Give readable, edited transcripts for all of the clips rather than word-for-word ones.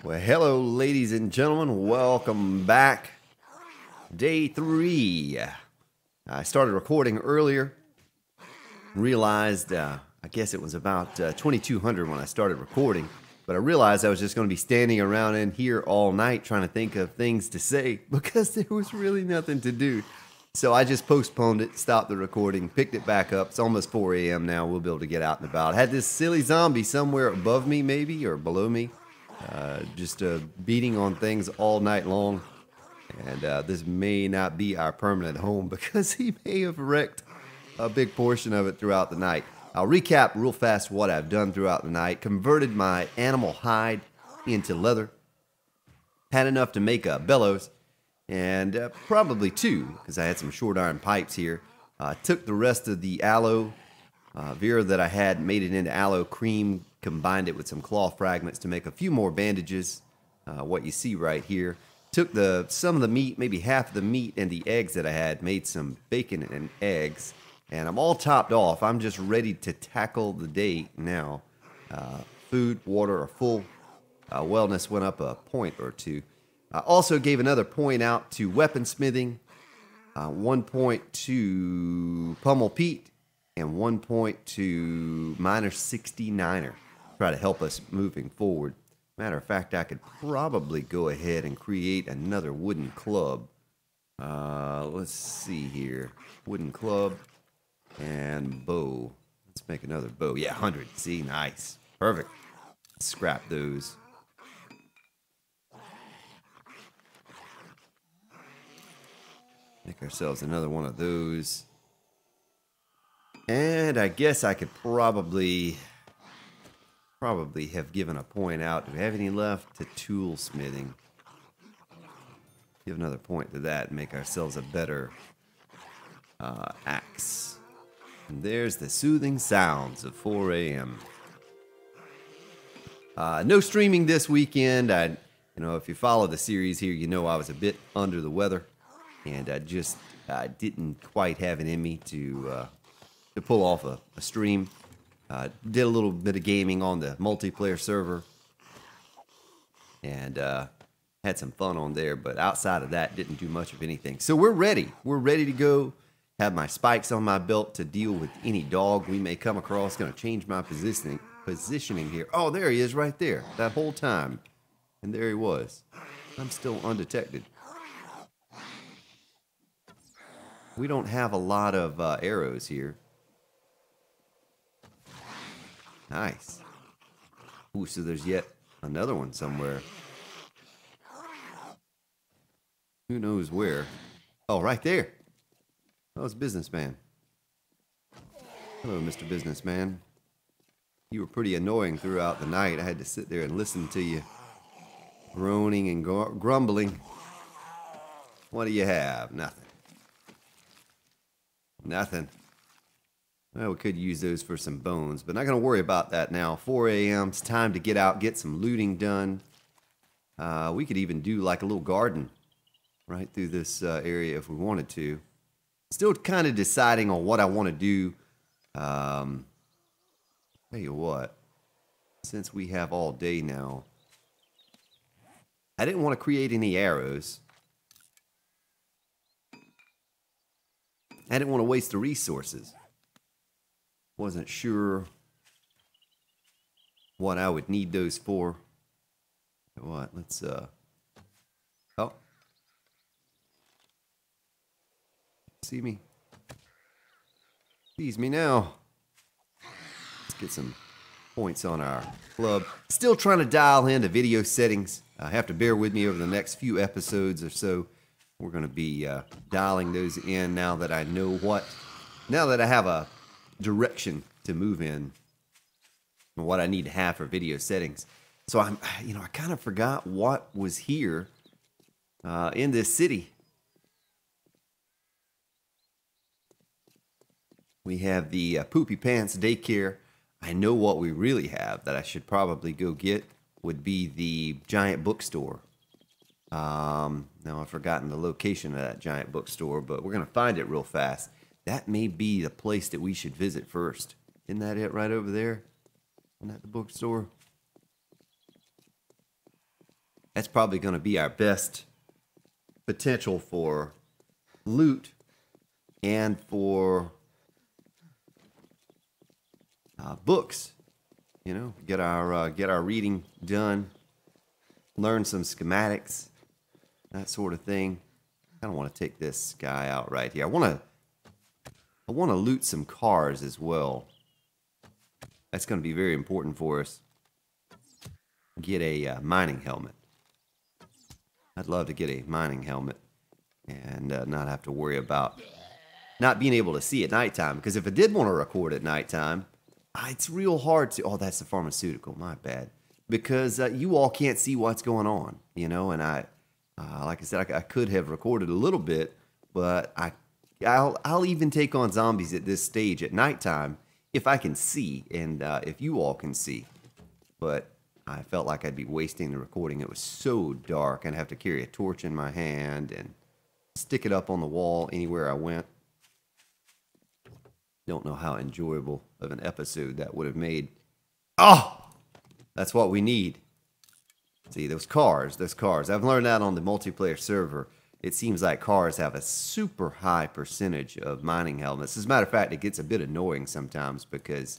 Well, hello, ladies and gentlemen. Welcome back. Day 3. I started recording earlier. Realized, I guess it was about 2200 when I started recording. But I realized I was just going to be standing around in here all night trying to think of things to say because there was really nothing to do. So I just postponed it, stopped the recording, picked it back up. It's almost 4 a.m. now. We'll be able to get out and about. I had this silly zombie somewhere above me, maybe, or below me. Just beating on things all night long. And this may not be our permanent home because he may have wrecked a big portion of it throughout the night. I'll recap real fast what I've done throughout the night. Converted my animal hide into leather. Had enough to make a bellows. And probably 2, because I had some short iron pipes here. Took the rest of the aloe vera that I had, made it into aloe cream, combined it with some cloth fragments to make a few more bandages, what you see right here. Took some of the meat, maybe half of the meat and the eggs that I had, made some bacon and eggs, and I'm all topped off. I'm just ready to tackle the day now. Food, water are full. Wellness went up a point or 2. I also gave another point out to weaponsmithing, 1 point to Pummel Pete, and 1 point to Miner 69er. Try to help us moving forward. Matter of fact, I could probably go ahead and create another wooden club. Let's see here. Wooden club and bow. Let's make another bow. Yeah, 100. See, nice. Perfect. Scrap those. Make ourselves another one of those. And I guess I could probably have given a point out. Do we have any left to tool smithing? Give another point to that and make ourselves a better axe. And there's the soothing sounds of 4 a.m. No streaming this weekend. If you follow the series here, you know I was a bit under the weather. And I didn't quite have it in me to pull off a stream. Did a little bit of gaming on the multiplayer server. And had some fun on there. But outside of that, didn't do much of anything. So we're ready. We're ready to go. Have my spikes on my belt to deal with any dog we may come across. Going to change my positioning here. Oh, there he is right there. That whole time. And there he was. I'm still undetected. We don't have a lot of arrows here. Nice. Ooh, so there's yet another one somewhere. Who knows where? Oh, right there. Oh, it's Businessman. Hello, Mr. Businessman. You were pretty annoying throughout the night. I had to sit there and listen to you groaning and grumbling. What do you have? Nothing. Nothing. Well, we could use those for some bones, but not going to worry about that now. 4 a.m. It's time to get out, get some looting done. We could even do like a little garden right through this area if we wanted to. Still kind of deciding on what I want to do. Tell you what, since we have all day now, I didn't want to create any arrows. I didn't want to waste the resources. Wasn't sure what I would need those for. What? Let's oh. See me? Sees me now. Let's get some points on our club. Still trying to dial in the video settings. Have to bear with me over the next few episodes or so. We're going to be dialing those in now that I know now that I have a direction to move in and what I need to have for video settings. So I kind of forgot what was here in this city. We have the Poopy Pants Daycare. I know what we really have that I should probably go get would be the giant bookstore. Now I've forgotten the location of that giant bookstore, but we're going to find it real fast. That may be the place that we should visit first. Isn't that it right over there? Isn't that the bookstore? That's probably going to be our best potential for loot and for books. You know, get our reading done, learn some schematics, that sort of thing. I don't want to take this guy out right here. I want to loot some cars as well. That's going to be very important for us. Get a mining helmet. I'd love to get a mining helmet and not have to worry about not being able to see at nighttime. Because if I did want to record at nighttime, it's real hard to... Oh, that's the pharmaceutical. My bad. Because you all can't see what's going on, you know. And like I said, I could have recorded a little bit, but I'll even take on zombies at this stage at nighttime if I can see and if you all can see. But I felt like I'd be wasting the recording. It was so dark, and I'd have to carry a torch in my hand and stick it up on the wall anywhere I went. Don't know how enjoyable of an episode that would have made. Oh, that's what we need. See, those cars. I've learned that on the multiplayer server. It seems like cars have a super high percentage of mining helmets. As a matter of fact, it gets a bit annoying sometimes because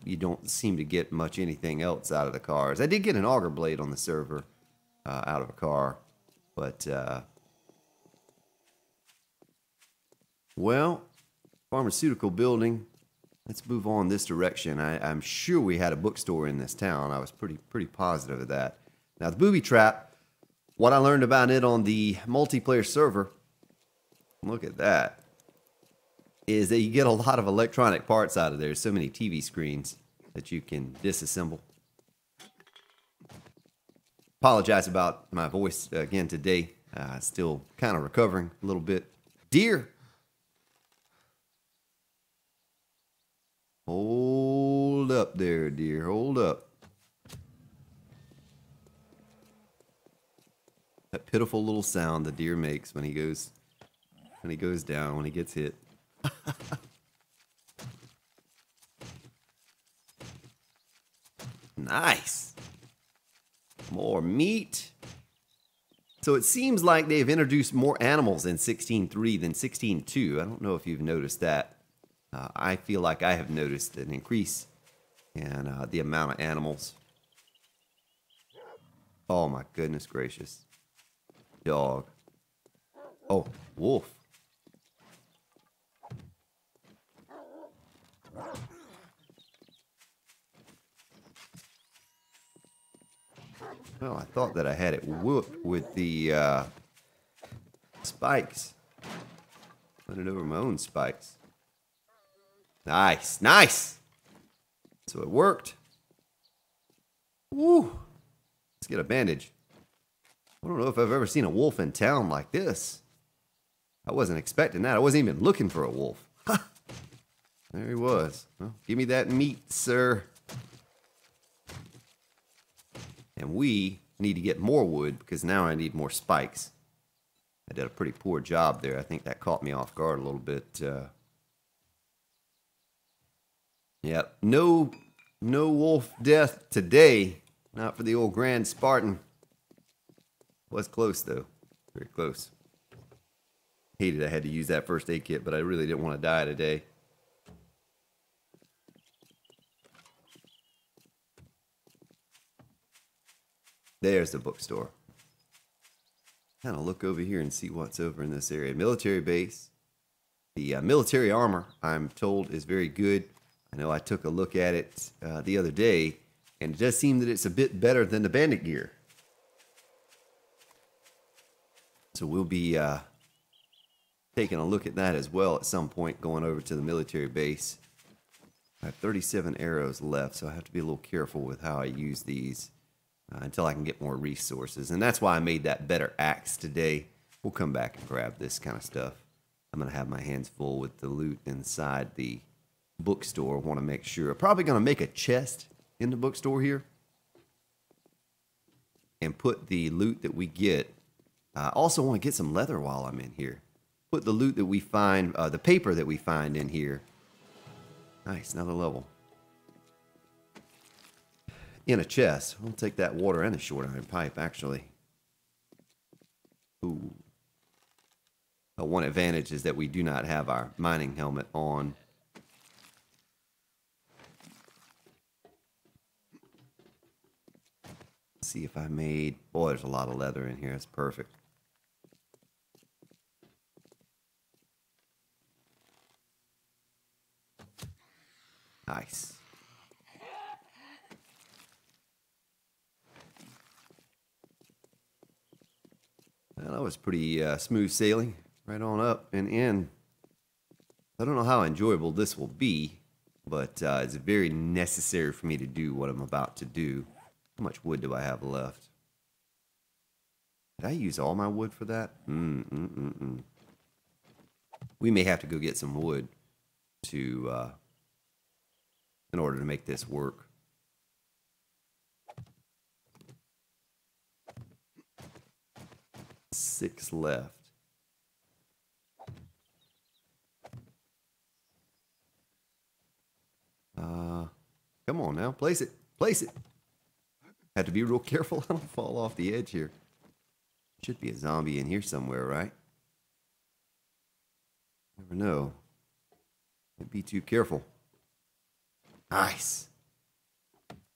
you don't seem to get much anything else out of the cars. I did get an auger blade on the server out of a car, but well, pharmaceutical building. Let's move on this direction. I'm sure we had a bookstore in this town. I was pretty positive of that. Now, the booby trap, what I learned about it on the multiplayer server, look at that, is that you get a lot of electronic parts out of there. So many TV screens that you can disassemble. Apologize about my voice again today. Still kind of recovering a little bit. Deer. Hold up there, dear. Hold up. That pitiful little sound the deer makes when he goes down, when he gets hit. Nice. More meat. So it seems like they've introduced more animals in 16.3 than 16.2. I don't know if you've noticed that. I feel like I have noticed an increase in the amount of animals. Oh my goodness gracious. Dog. Oh, wolf. Well, I thought that I had it whooped with the spikes. Put it over my own spikes. Nice, nice. So it worked. Woo. Let's get a bandage. I don't know if I've ever seen a wolf in town like this. I wasn't expecting that. I wasn't even looking for a wolf. Ha! There he was. Well, give me that meat, sir. And we need to get more wood because now I need more spikes. I did a pretty poor job there. I think that caught me off guard a little bit. Yep, no wolf death today. Not for the old Grand Spartan. Was close though, very close. Hated I had to use that first aid kit, but I really didn't want to die today. There's the bookstore. Kind of look over here and see what's over in this area. Military base. The military armor, I'm told, is very good. I know I took a look at it the other day, and it does seem that it's a bit better than the bandit gear. So we'll be taking a look at that as well at some point, going over to the military base. I have 37 arrows left, so I have to be a little careful with how I use these until I can get more resources. And that's why I made that better axe today. We'll come back and grab this kind of stuff. I'm going to have my hands full with the loot inside the bookstore. I want to make sure. I'm probably going to make a chest in the bookstore here and put the loot that we get. I also want to get some leather while I'm in here. Put the loot that we find, the paper that we find in here. Nice, another level. in a chest. We'll take that water and the short iron pipe, actually. Ooh. One advantage is that we do not have our mining helmet on. Let's see if I made... Boy, there's a lot of leather in here. That's perfect. Nice. Well, that was pretty smooth sailing. Right on up and in. I don't know how enjoyable this will be, but it's very necessary for me to do what I'm about to do. How much wood do I have left? Did I use all my wood for that? We may have to go get some wood to in order to make this work. Six left. Come on now, place it, place it. Have to be real careful I don't fall off the edge here. Should be a zombie in here somewhere, right? Never know. Can't be too careful. Nice.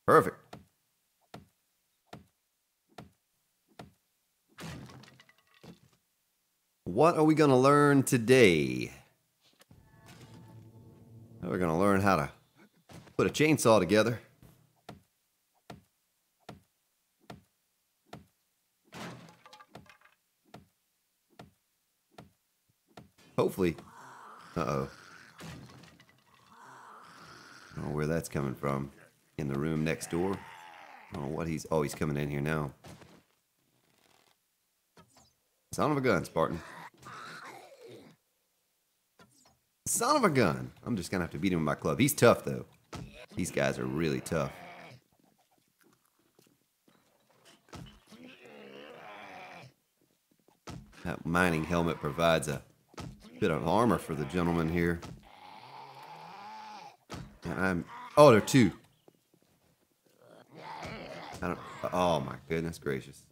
Perfect. What are we going to learn today? We're going to learn how to put a chainsaw together. Hopefully. Uh-oh. I don't know where that's coming from. In the room next door. I don't know what he's... Oh, he's coming in here now. Son of a gun, Spartan. Son of a gun. I'm just going to have to beat him with my club. He's tough, though. These guys are really tough. That mining helmet provides a bit of armor for the gentleman here. Oh, there are two. Oh, my goodness gracious.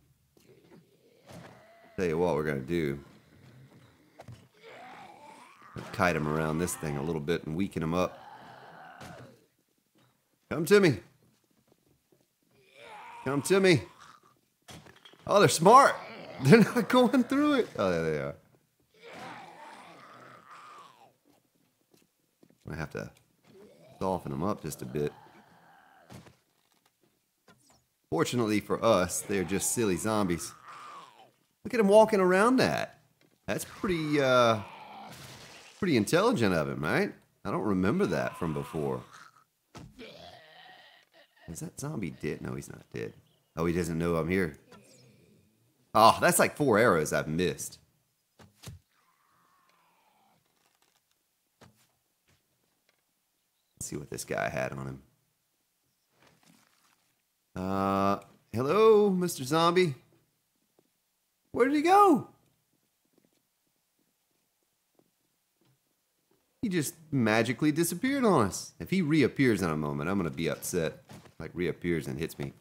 Tell you what we're going to do. Kite him around this thing a little bit and weaken him up. Come to me. Come to me. Oh, they're smart. They're not going through it. Oh, there they are. I have to soften them up just a bit. Fortunately for us, they're just silly zombies. Look at him walking around that. That's pretty intelligent of him, right? I don't remember that from before. Is that zombie dead? No, he's not dead. Oh, he doesn't know I'm here. Oh, that's like 4 arrows I've missed. Let's see what this guy had on him. Hello, Mr. Zombie. Where did he go? He just magically disappeared on us. If he reappears in a moment, I'm going to be upset. Like reappears and hits me.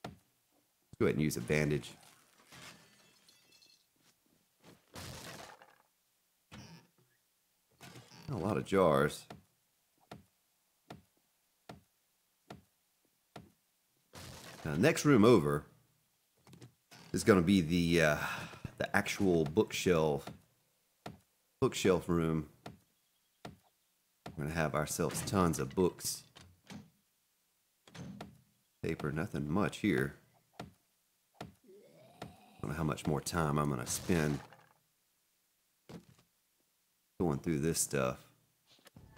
Let's go ahead and use a bandage. A lot of jars. Now, next room over is going to be the actual bookshelf room. We're going to have ourselves tons of books. Paper, nothing much here. I don't know how much more time I'm going to spend going through this stuff.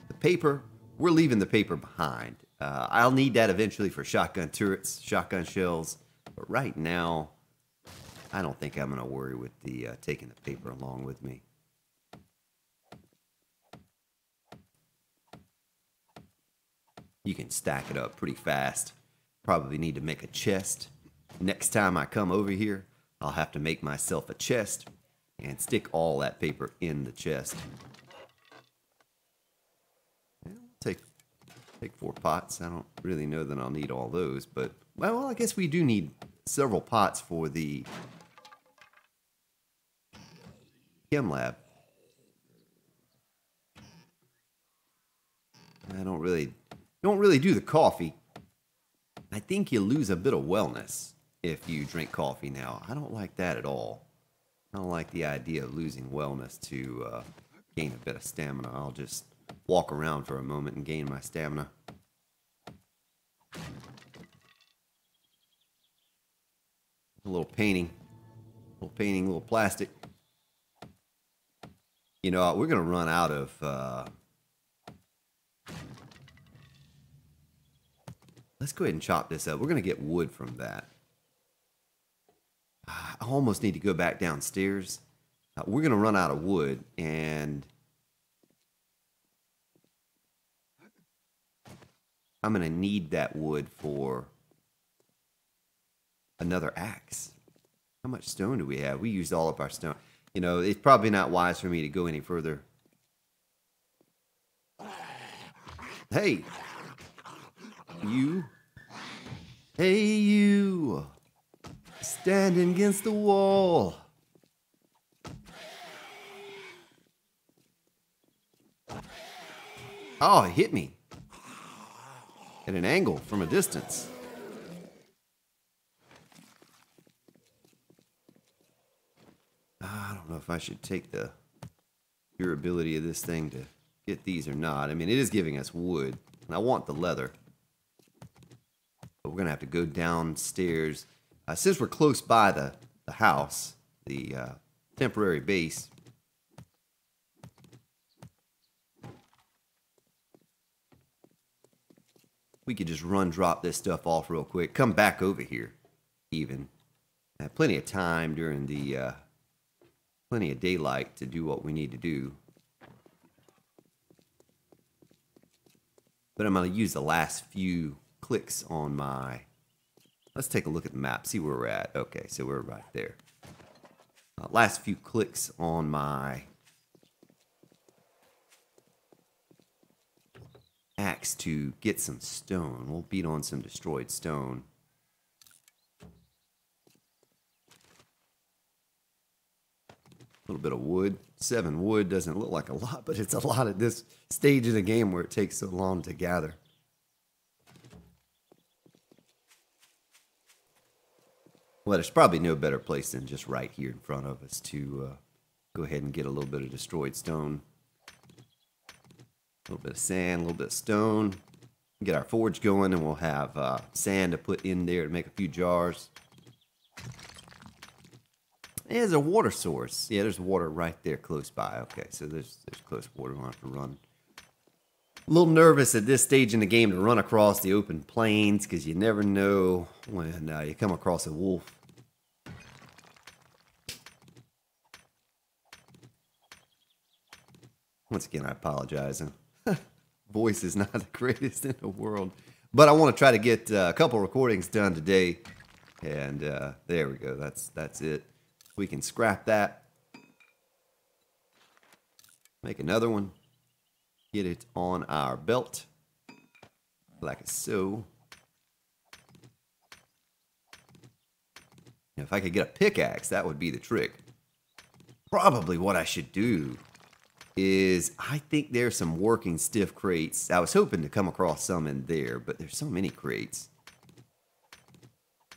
The paper, we're leaving the paper behind. I'll need that eventually for shotgun turrets, shotgun shells. But right now, I don't think I'm going to worry with the taking the paper along with me. You can stack it up pretty fast. Probably need to make a chest. Next time I come over here, I'll have to make myself a chest and stick all that paper in the chest. Take 4 pots. I don't really know that I'll need all those, but Well, I guess we do need several pots for the chem lab. I don't really do the coffee. I think you lose a bit of wellness if you drink coffee now. I don't like that at all. I don't like the idea of losing wellness to gain a bit of stamina. I'll just walk around for a moment and gain my stamina. A little painting, a little plastic. You know, we're going to run out of... let's go ahead and chop this up. We're going to get wood from that. I almost need to go back downstairs. We're going to run out of wood, and I'm going to need that wood for another axe. How much stone do we have? We used all of our stone. You know, it's probably not wise for me to go any further. Hey! You! Hey, you! Standing against the wall! Oh, it hit me. At an angle from a distance. I don't know if I should take the durability of this thing to get these or not. I mean, it is giving us wood, and I want the leather. But we're going to have to go downstairs. Since we're close by the house, the temporary base, we could just drop this stuff off real quick. Come back over here, even. Have plenty of time during the, plenty of daylight to do what we need to do. But I'm going to use the last few clicks on my... Let's take a look at the map, see where we're at. Okay, so we're right there. Last few clicks on my axe to get some stone. We'll beat on some destroyed stone. A little bit of wood. 7 wood doesn't look like a lot, but it's a lot at this stage of the game where it takes so long to gather. Well, there's probably no better place than just right here in front of us to go ahead and get a little bit of destroyed stone. A little bit of sand, a little bit of stone. Get our forge going, and we'll have sand to put in there to make a few jars. There's a water source. Yeah, there's water right there close by. Okay, so there's close water. We'll have to run. A little nervous at this stage in the game to run across the open plains because you never know when you come across a wolf. Once again, I apologize. Voice is not the greatest in the world. But I want to try to get a couple recordings done today. And there we go. That's it. We can scrap that. Make another one. Get it on our belt. Like so. If I could get a pickaxe, that would be the trick. Probably what I should do is, I think there's some working stiff crates. I was hoping to come across some in there, but there's so many crates.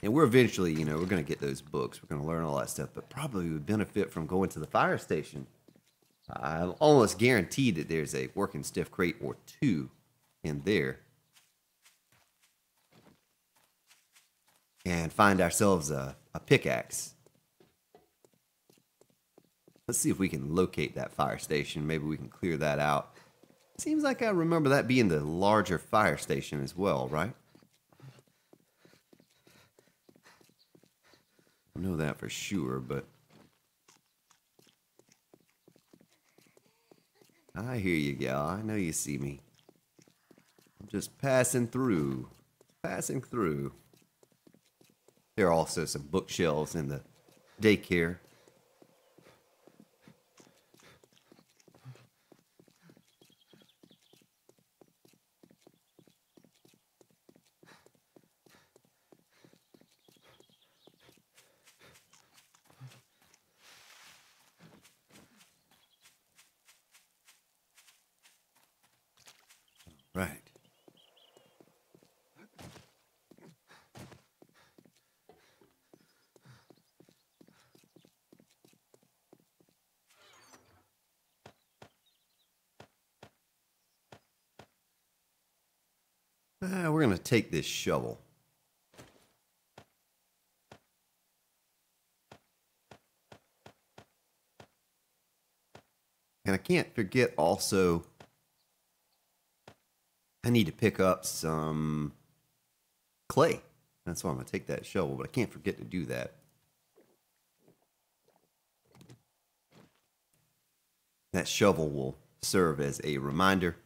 And we're eventually, you know, we're going to get those books. We're going to learn all that stuff, but probably would benefit from going to the fire station. I'm almost guaranteed that there's a working stiff crate or 2 in there. And find ourselves a pickaxe. Let's see if we can locate that fire station. Maybe we can clear that out. Seems like I remember that being the larger fire station as well, right? I know that for sure, but... I hear you, gal. I know you see me. I'm just passing through. Passing through. There are also some bookshelves in the daycare. We're going to take this shovel. And I can't forget also, I need to pick up some clay. That's why I'm going to take that shovel, but I can't forget to do that. That shovel will serve as a reminder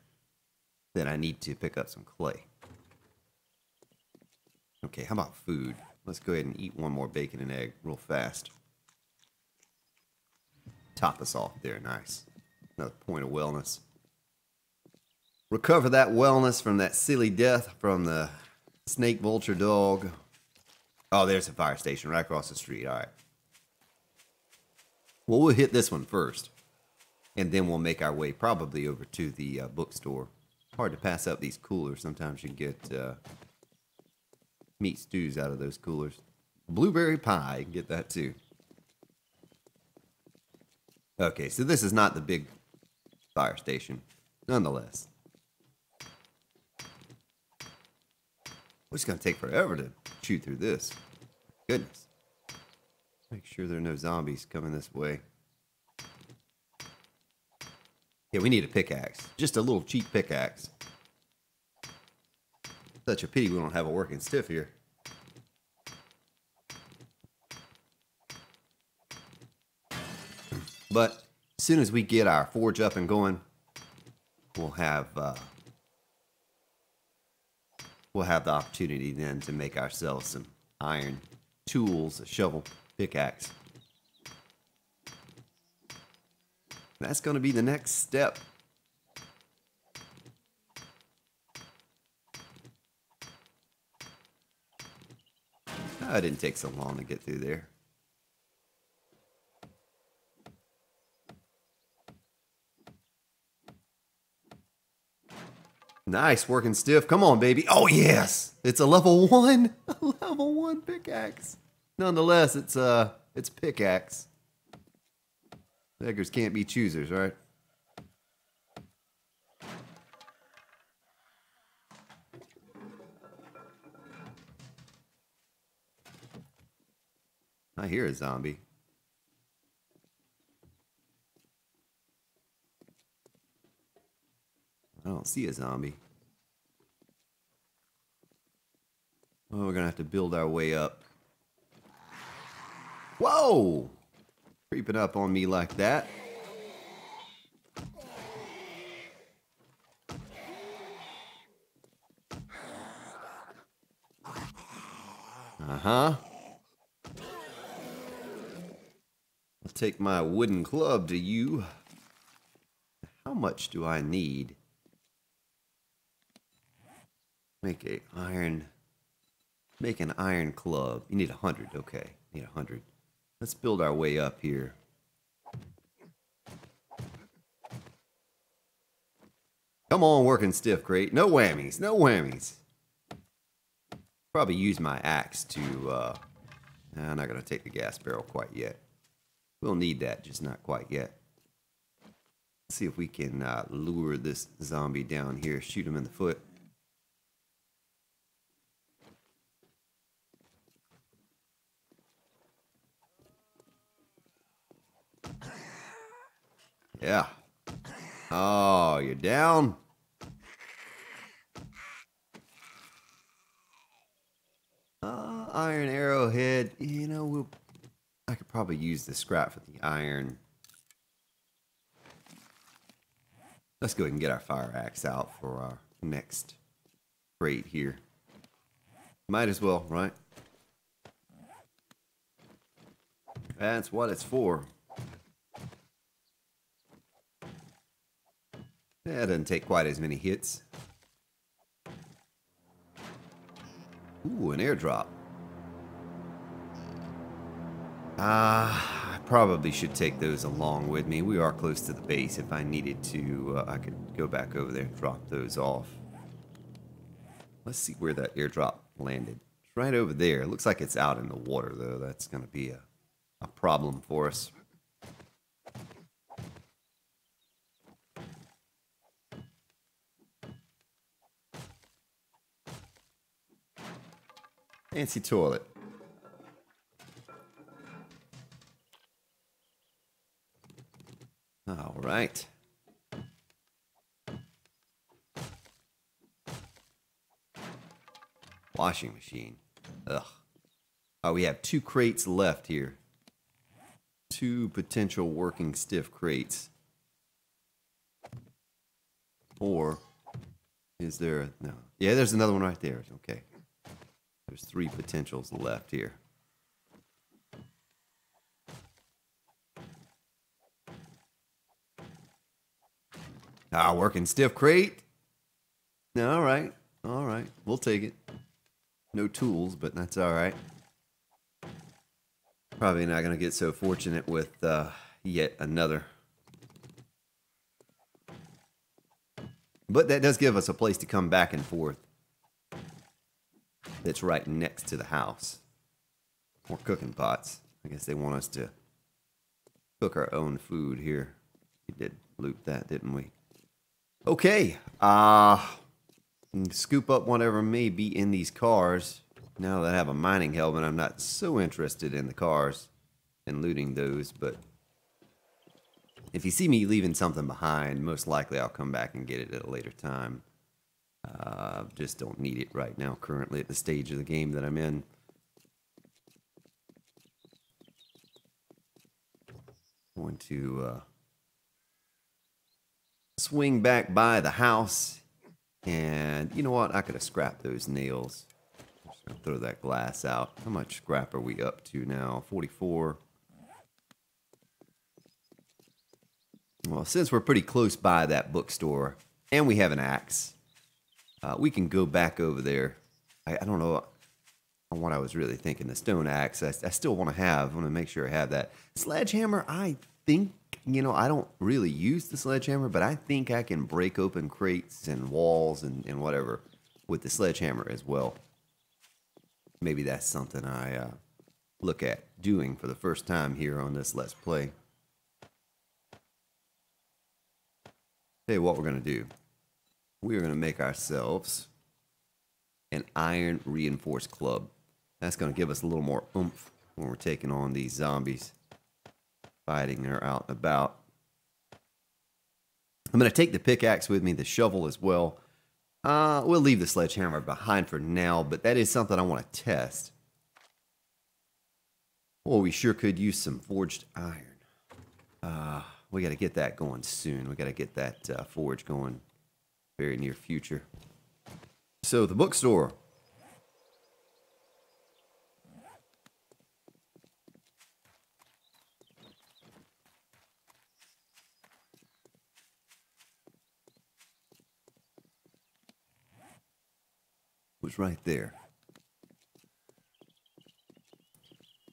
that I need to pick up some clay. Okay, how about food? Let's go ahead and eat one more bacon and egg real fast. Top us off there, nice. Another point of wellness. Recover that wellness from that silly death from the snake vulture dog. Oh, there's a fire station right across the street. All right. Well, we'll hit this one first. And then we'll make our way probably over to the bookstore. Hard to pass up these coolers. Sometimes you can get meat stews out of those coolers. Blueberry pie, you can get that too. Okay, so this is not the big fire station, nonetheless. It's going to take forever to shoot through this. Goodness. Make sure there are no zombies coming this way. Yeah, we need a pickaxe. Just a little cheap pickaxe. Such a pity we don't have a working stiff here. But as soon as we get our forge up and going, we'll have the opportunity then to make ourselves some iron tools, a shovel, pickaxe. That's going to be the next step. Oh, it didn't take so long to get through there. Nice, working stiff. Come on, baby. Oh, yes. It's a level 1. A level 1 pickaxe. Nonetheless, it's pickaxe. Beggars can't be choosers, right? I hear a zombie. I don't see a zombie. Oh, we're gonna have to build our way up. Whoa! Creeping up on me like that. Uh-huh. I'll take my wooden club to you. How much do I need? Make an iron club. You need 100, okay. Need 100. Let's build our way up here. Come on, working stiff, crate. No whammies, no whammies. Probably use my axe to, I'm not going to take the gas barrel quite yet. We'll need that, just not quite yet. Let's see if we can lure this zombie down here, shoot him in the foot. Yeah. Oh, you're down? Iron arrowhead. You know, I could probably use the scrap for the iron. Let's go ahead and get our fire axe out for our next crate here. Might as well, right? That's what it's for. Yeah, it doesn't take quite as many hits. Ooh, an airdrop. I probably should take those along with me. We are close to the base. If I needed to, I could go back over there and drop those off. Let's see where that airdrop landed. It's right over there. It looks like it's out in the water, though. That's going to be a problem for us. Fancy toilet. All right. Washing machine. Ugh. Oh, we have 2 crates left here. 2 potential working stiff crates. Or is there... No. Yeah, there's another one right there. Okay. There's 3 potentials left here. Ah, working stiff crate. All right. All right. We'll take it. No tools, but that's all right. Probably not going to get so fortunate with yet another. But that does give us a place to come back and forth. That's right next to the house. More cooking pots. I guess they want us to cook our own food here. We did loop that, didn't we? Okay. Scoop up whatever may be in these cars. Now that I have a mining helmet, I'm not so interested in the cars and looting those, but if you see me leaving something behind, most likely I'll come back and get it at a later time. Just don't need it right now, currently at the stage of the game that I'm in. Going to swing back by the house, and you know what? I could have scrapped those nails. Just gonna throw that glass out. How much scrap are we up to now? 44. Well, since we're pretty close by that bookstore, and we have an axe, we can go back over there. I don't know what I was really thinking. The stone axe, I still want to make sure I have that. Sledgehammer, I think, you know, I don't really use the sledgehammer, but I think I can break open crates and walls and whatever with the sledgehammer as well. Maybe that's something I look at doing for the first time here on this Let's Play. Tell you what we're going to do. We are going to make ourselves an iron reinforced club. That's going to give us a little more oomph when we're taking on these zombies. Fighting her out and about. I'm going to take the pickaxe with me, the shovel as well. We'll leave the sledgehammer behind for now, but that is something I want to test. Oh, we sure could use some forged iron. We got to get that going soon. We got to get that forge going very near future. So the bookstore. Was right there.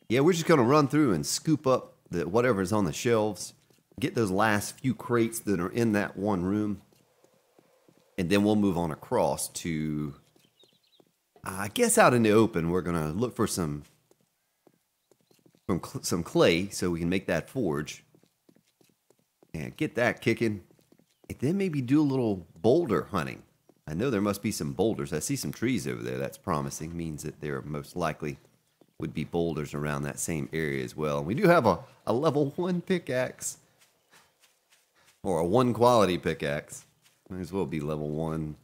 Yeah, we're just going to run through and scoop up whatever's on the shelves. Get those last few crates that are in that one room. And then we'll move on across to, I guess out in the open, we're going to look for some clay so we can make that forge. And get that kicking. And then maybe do a little boulder hunting. I know there must be some boulders. I see some trees over there. That's promising. Means that there most likely would be boulders around that same area as well. And we do have a level 1 pickaxe. Or a 1 quality pickaxe. Might as well be level 1.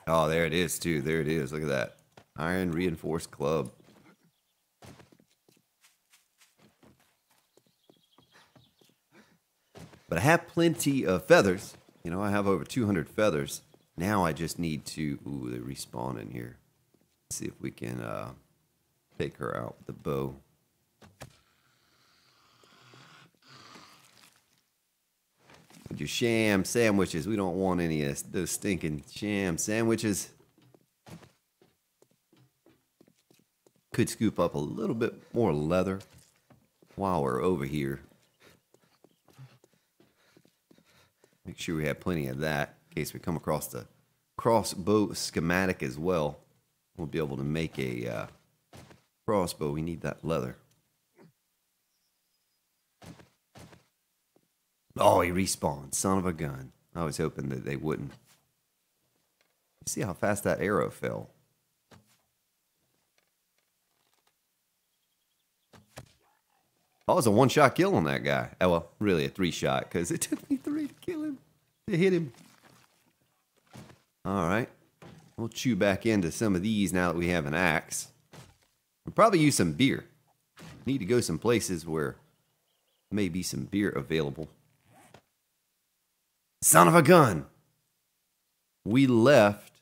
Oh, there it is too. There it is. Look at that. Iron reinforced club. But I have plenty of feathers. You know, I have over 200 feathers. Now I just need to... Ooh, they respawn in here. Let's see if we can take her out with the bow. With your sham sandwiches. We don't want any of those stinking sham sandwiches. Could scoop up a little bit more leather while we're over here. Make sure we have plenty of that in case we come across the crossbow schematic as well. We'll be able to make a crossbow. We need that leather. Oh, he respawned. Son of a gun. I was hoping that they wouldn't. See how fast that arrow fell. Oh, it was a one-shot kill on that guy. Oh, well, really a three-shot, because it took me 3 to kill him, to hit him. All right. We'll chew back into some of these now that we have an axe. We'll probably use some beer. Need to go some places where there may be some beer available. Son of a gun! We left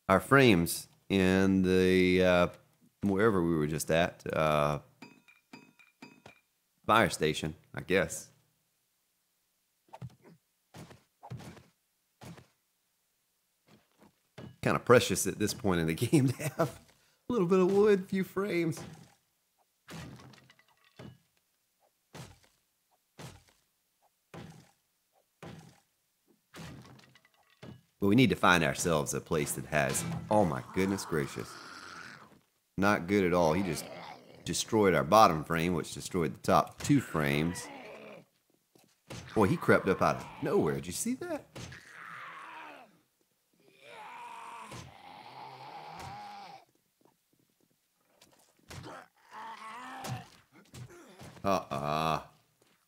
our frames in the, wherever we were just at, fire station, I guess. Kind of precious at this point in the game to have a little bit of wood, a few frames. But we need to find ourselves a place that has, oh my goodness gracious. Not good at all. He just destroyed our bottom frame, which destroyed the top 2 frames. Boy, he crept up out of nowhere. Did you see that? Oh,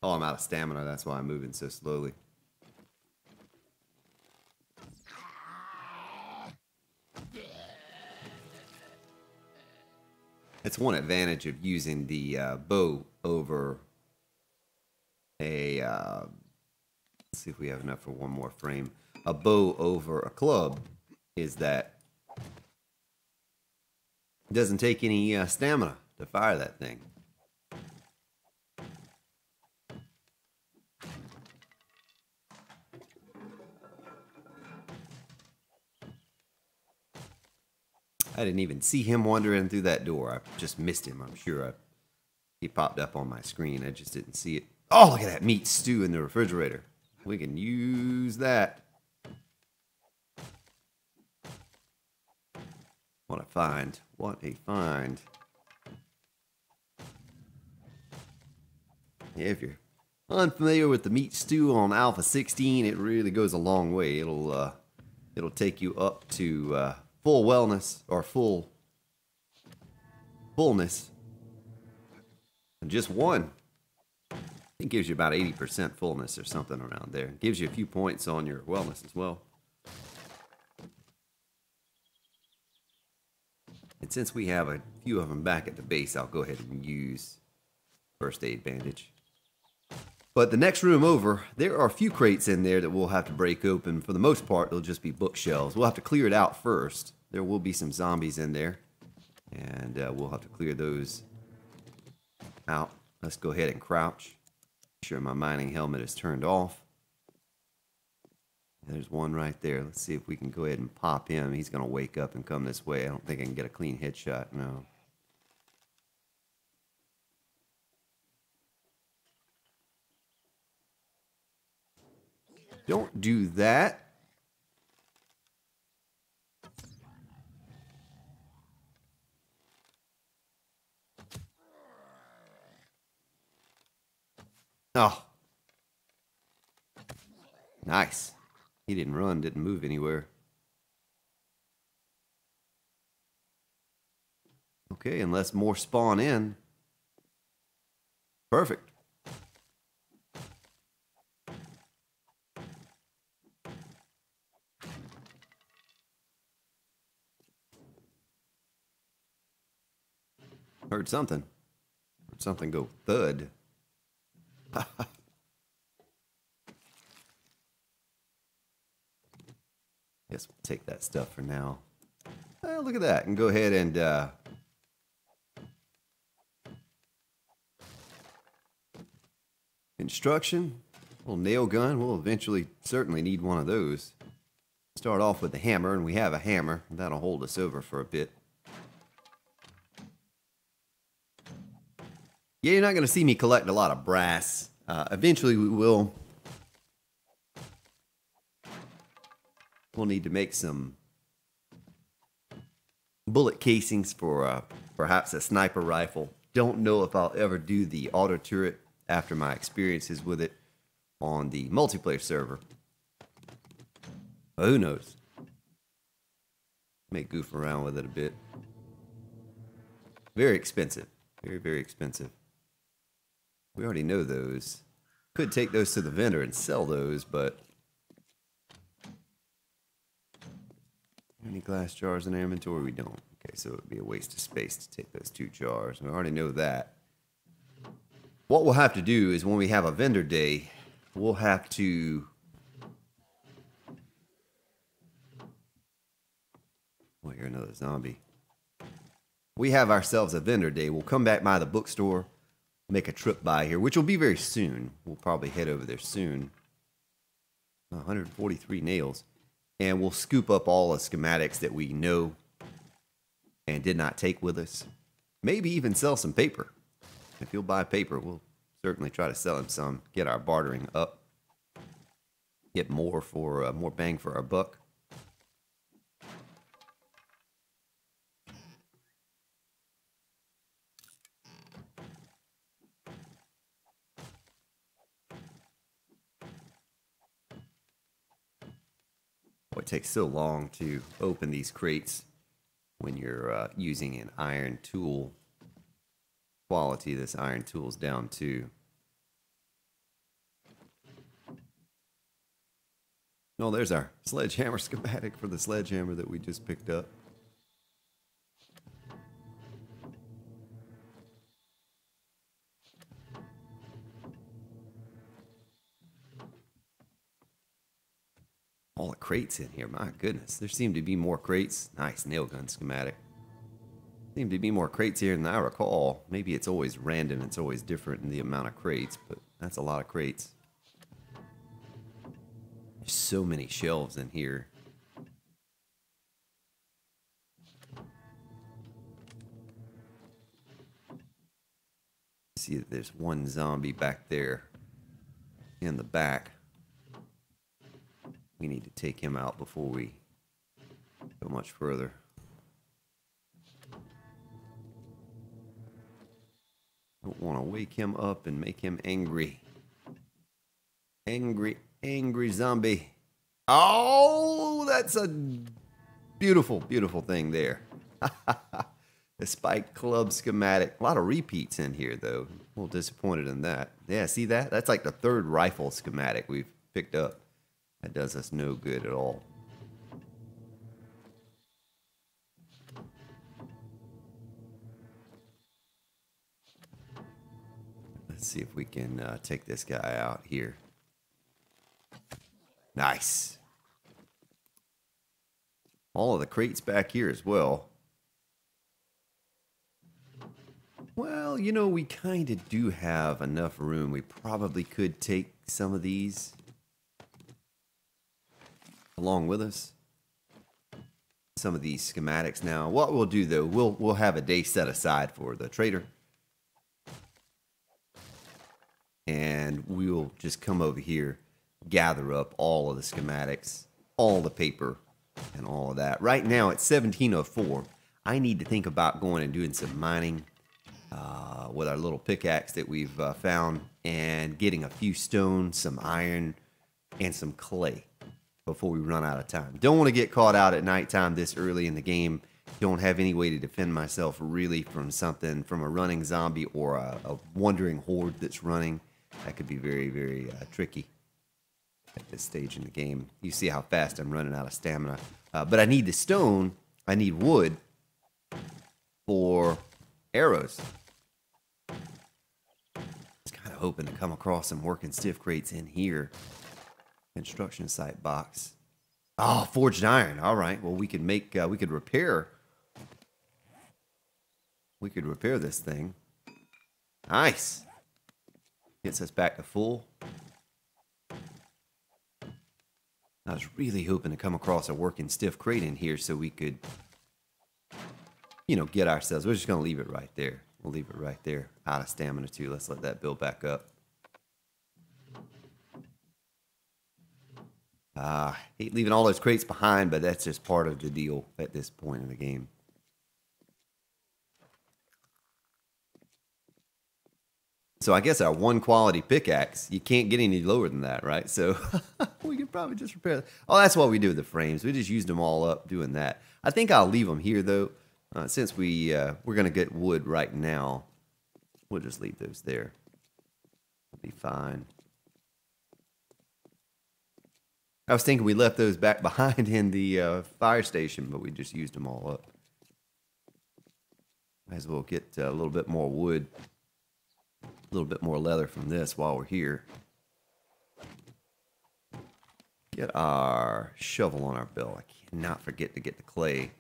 I'm out of stamina. That's why I'm moving so slowly. It's one advantage of using the bow over a, let's see if we have enough for one more frame. A bow over a club is that it doesn't take any stamina to fire that thing. I didn't even see him wandering through that door. I just missed him, I'm sure. He popped up on my screen. I just didn't see it. Oh, look at that meat stew in the refrigerator. We can use that. What a find. What a find. Yeah, if you're unfamiliar with the meat stew on Alpha 16, it really goes a long way. It'll take you up to full wellness or fullness. And just one. It gives you about 80% fullness or something around there. It gives you a few points on your wellness as well. And since we have a few of them back at the base, I'll go ahead and use first aid bandage. But the next room over, there are a few crates in there that we'll have to break open. For the most part, they'll just be bookshelves. We'll have to clear it out first. There will be some zombies in there, and we'll have to clear those out. Let's go ahead and crouch. Make sure my mining helmet is turned off. There's one right there. Let's see if we can go ahead and pop him. He's going to wake up and come this way. I don't think I can get a clean headshot. No. Don't do that. Oh. Nice. He didn't run, didn't move anywhere. Okay, unless more spawn in. Perfect. Heard something. Heard something go thud. Guess we'll take that stuff for now. Well, look at that. And go ahead and construction. Little nail gun. We'll eventually certainly need one of those. Start off with the hammer, and we have a hammer. That'll hold us over for a bit. Yeah, you're not going to see me collect a lot of brass. Eventually we will. We'll need to make some bullet casings for perhaps a sniper rifle. Don't know if I'll ever do the auto turret after my experiences with it on the multiplayer server. But who knows? May goof around with it a bit. Very expensive. Very, very expensive. We already know those. Could take those to the vendor and sell those, but... Any glass jars in our inventory? We don't. Okay, so it would be a waste of space to take those 2 jars. We already know that. What we'll have to do is when we have a vendor day, we'll have to... Oh, you're another zombie. We have ourselves a vendor day. We'll come back by the bookstore, make a trip by here, which will be very soon. We'll probably head over there soon. 143 nails. And we'll scoop up all the schematics that we know and did not take with us. Maybe even sell some paper. If you'll buy paper, we'll certainly try to sell him some, get our bartering up, get more for more bang for our buck. It takes so long to open these crates when you're using an iron tool. Quality this iron tool's down to. No, there's our sledgehammer schematic for the sledgehammer that we just picked up. All the crates in here, my goodness. There seem to be more crates. Nice nail gun schematic. Seem to be more crates here than I recall. Maybe it's always random. It's always different in the amount of crates, but that's a lot of crates. There's so many shelves in here. See that there's one zombie back there in the back. We need to take him out before we go much further. Don't want to wake him up and make him angry. Angry, angry zombie. Oh, that's a beautiful, beautiful thing there. The Spike Club schematic. A lot of repeats in here, though. A little disappointed in that. Yeah, see that? That's like the 3rd rifle schematic we've picked up. That does us no good at all. Let's see if we can take this guy out here. Nice. All of the crates back here as well. Well, you know, we kind of do have enough room. We probably could take some of these along with us. Some of these schematics now. What we'll do though, we'll have a day set aside for the trader. And we'll just come over here, gather up all of the schematics, all the paper, and all of that. Right now it's 1704. I need to think about going and doing some mining with our little pickaxe that we've found, and getting a few stones, some iron, and some clay before we run out of time. Don't want to get caught out at nighttime this early in the game. Don't have any way to defend myself really from something, from a running zombie or a wandering horde that's running. That could be very, very tricky at this stage in the game. You see how fast I'm running out of stamina. But I need the stone. I need wood for arrows. Just kind of hoping to come across some working stiff crates in here. Construction site box. Oh, forged iron. All right. Well, we could make. We could repair. We could repair this thing. Nice. Gets us back to full. I was really hoping to come across a working stiff crate in here so we could, you know, get ourselves. We're just going to leave it right there. We'll leave it right there. Out of stamina too. Let's let that build back up. Hate leaving all those crates behind, but that's just part of the deal at this point in the game. So I guess our 1 quality pickaxe, you can't get any lower than that, right? So we could probably just repair that. Oh, that's what we do with the frames. We just used them all up doing that. I think I'll leave them here, though. Since we're going to get wood right now, we'll just leave those there. It'll be fine. I was thinking we left those back behind in the fire station, but we just used them all up. Might as well get a little bit more wood, a little bit more leather from this while we're here. Get our shovel on our belt. I cannot forget to get the clay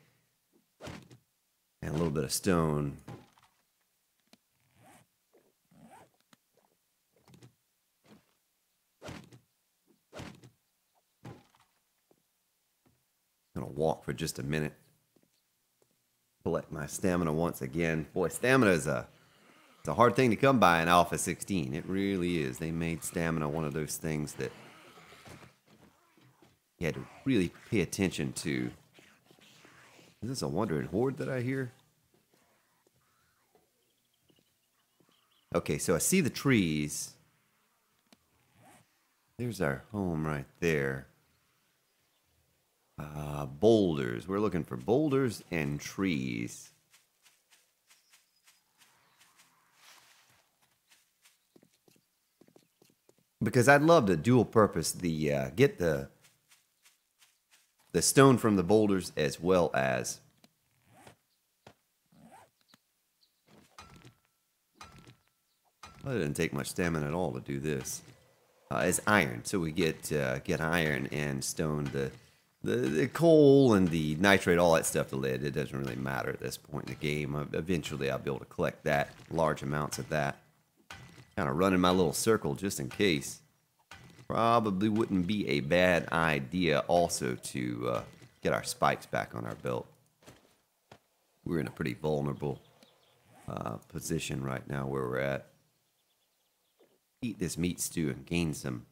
and a little bit of stone. I'm gonna walk for just a minute. Collect my stamina once again. Boy, stamina is it's a hard thing to come by in Alpha 16. It really is. They made stamina one of those things that you had to really pay attention to. Is this a wandering horde that I hear? Okay, so I see the trees. There's our home right there. Boulders. We're looking for boulders and trees. Because I'd love to dual purpose the get the stone from the boulders as well as well, it didn't take much stamina at all to do this. As iron, so we get iron and stone. The coal and the nitrate, all that stuff, the lead, it doesn't really matter at this point in the game. Eventually, I'll be able to collect that, large amounts of that. Kind of running my little circle just in case. Probably wouldn't be a bad idea also to get our spikes back on our belt. We're in a pretty vulnerable position right now where we're at. Eat this meat stew and gain some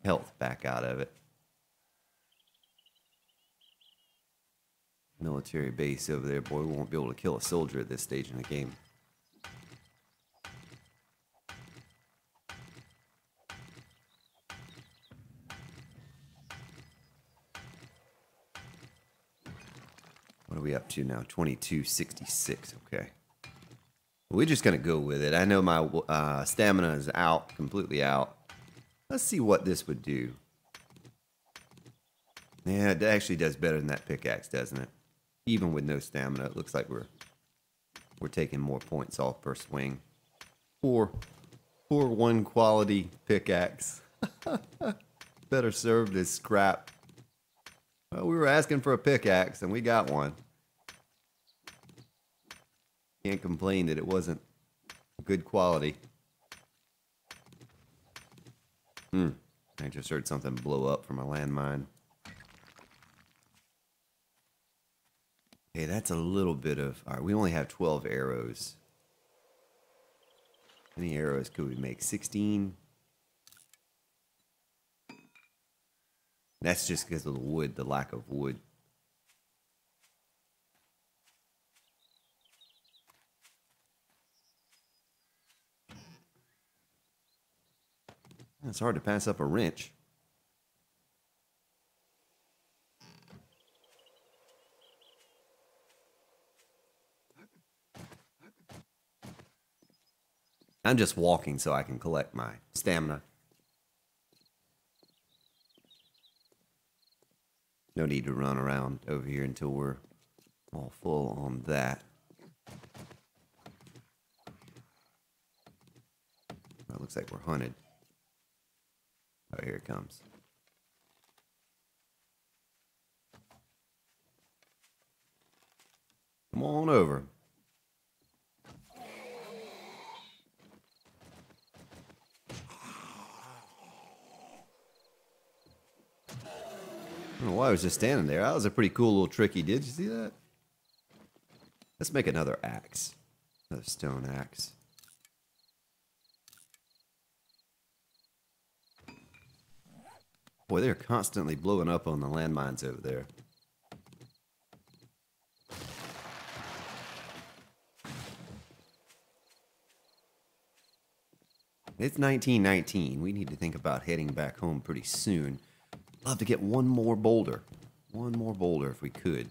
health back out of it. Military base over there. Boy, we won't be able to kill a soldier at this stage in the game. What are we up to now? 2266. Okay. We're just going to go with it. I know my stamina is out, completely out. Let's see what this would do. Yeah, it actually does better than that pickaxe, doesn't it? Even with no stamina, it looks like we're taking more points off per swing. Poor one quality pickaxe. Better served as scrap. Well, we were asking for a pickaxe and we got one. Can't complain that it wasn't good quality. I just heard something blow up from a landmine. Okay, that's a little bit of... Alright, we only have 12 arrows. How many arrows could we make? 16? That's just because of the wood, the lack of wood. It's hard to pass up a wrench. I'm just walking so I can collect my stamina. No need to run around over here until we're all full on that. It looks like we're hunted. Oh, here it comes. Come on over. I don't know why I was just standing there. That was a pretty cool little trick he did. Did you see that? Let's make another axe. Another stone axe. Boy, they're constantly blowing up on the landmines over there. It's 1919. We need to think about heading back home pretty soon. Love to get one more boulder. One more boulder if we could.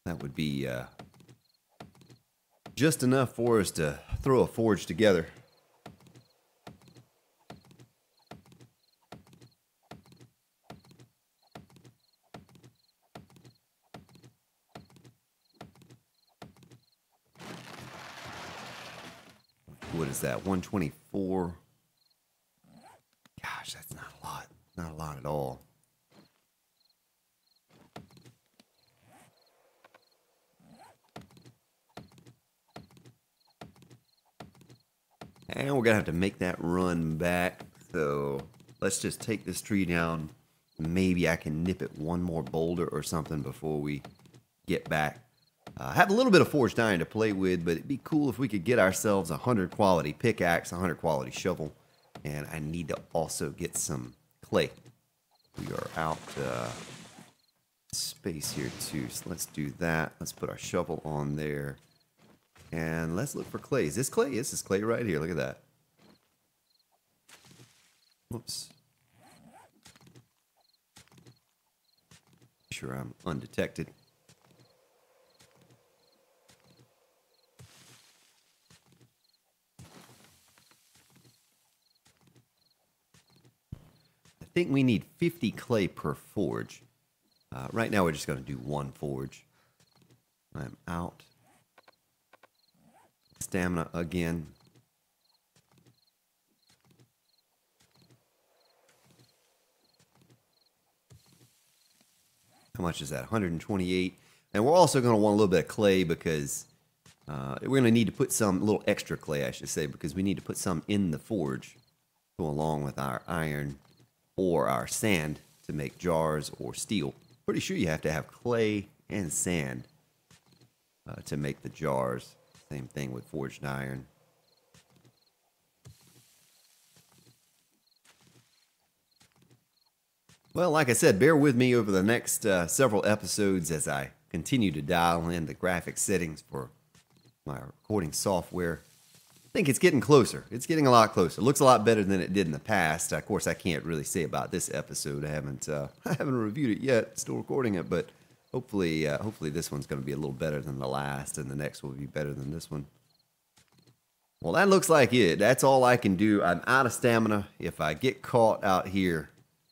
That would be just enough for us to throw a forge together. What is that? 124. Gosh, that's not a lot. Not a lot at all. And we're going to have to make that run back. So let's just take this tree down. Maybe I can nip it one more boulder or something before we get back. I have a little bit of forged iron to play with, but it'd be cool if we could get ourselves a 100 quality pickaxe, a 100 quality shovel. And I need to also get some clay. We are out space here too, so let's do that. Let's put our shovel on there. And let's look for clay. Is this clay? This is clay right here. Look at that. Whoops. Sure I'm undetected. I think we need 50 clay per forge. Right now we're just going to do one forge. I'm out. Stamina again. How much is that? 128. And we're also going to want a little bit of clay because we're going to need to put some, a little extra clay, I should say, because we need to put some in the forge to go along with our iron or our sand to make jars or steel. Pretty sure you have to have clay and sand to make the jars. Same thing with forged iron. Well, like I said, bear with me over the next several episodes as I continue to dial in the graphic settings for my recording software. I think it's getting closer. It's getting a lot closer. It looks a lot better than it did in the past. Of course, I can't really say about this episode. I haven't reviewed it yet. Still recording it, but hopefully this one's going to be a little better than the last, and the next will be better than this one. Well, that looks like it. That's all I can do. I'm out of stamina. If I get caught out here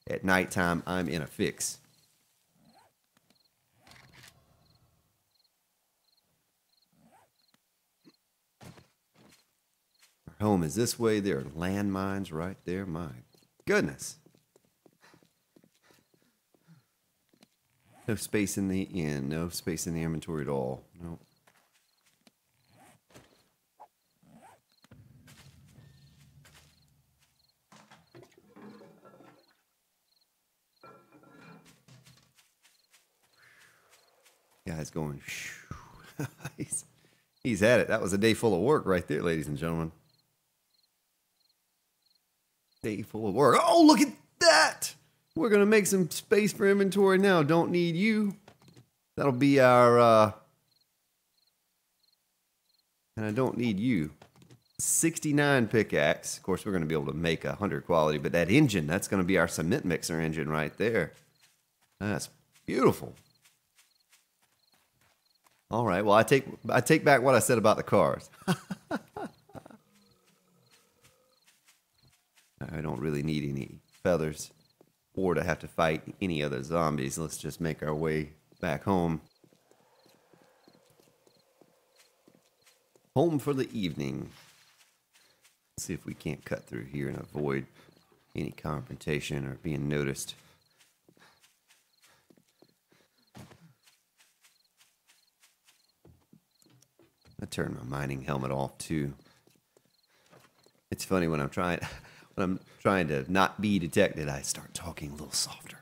at nighttime, I'm in a fix. Our home is this way. There are landmines right there. My goodness. No space in the inn. No space in the inventory at all. Nope. Guy's going, he's had it. That was a day full of work right there, ladies and gentlemen. Day full of work. Oh, look at that! We're going to make some space for inventory now. Don't need you. That'll be our, and I don't need you. 69 pickaxe. Of course, we're going to be able to make 100 quality, but that engine, that's going to be our cement mixer engine right there. That's beautiful. All right, well, I take back what I said about the cars. I don't really need any feathers or to have to fight any other zombies. Let's just make our way back home. Home for the evening. Let's see if we can't cut through here and avoid any confrontation or being noticed. I turned my mining helmet off too. It's funny when I'm trying to not be detected, I start talking a little softer.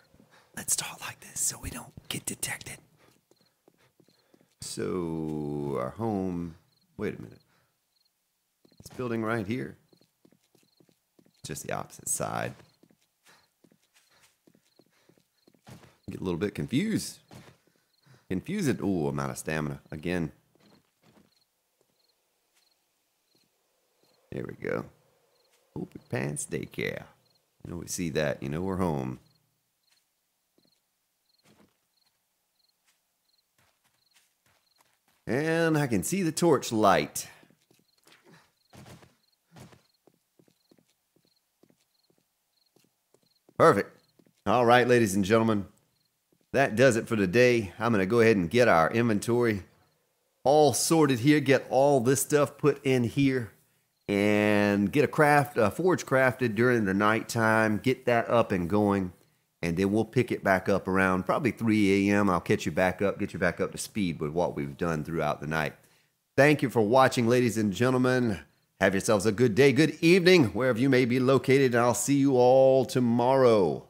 Let's talk like this so we don't get detected. So our home, wait a minute. This building right here. Just the opposite side. Get a little bit confused. Confused. Oh, I'm out of stamina again. There we go. Open Pants Daycare. You know, we see that. You know, we're home. And I can see the torch light. Perfect. All right, ladies and gentlemen, that does it for today. I'm going to go ahead and get our inventory all sorted here, get all this stuff put in here, and get a forge crafted during the nighttime, get that up and going, and then we'll pick it back up around probably 3 a.m. I'll catch you back up, get you back up to speed with what we've done throughout the night. Thank you for watching, ladies and gentlemen. Have yourselves a good day, good evening, wherever you may be located, and I'll see you all tomorrow.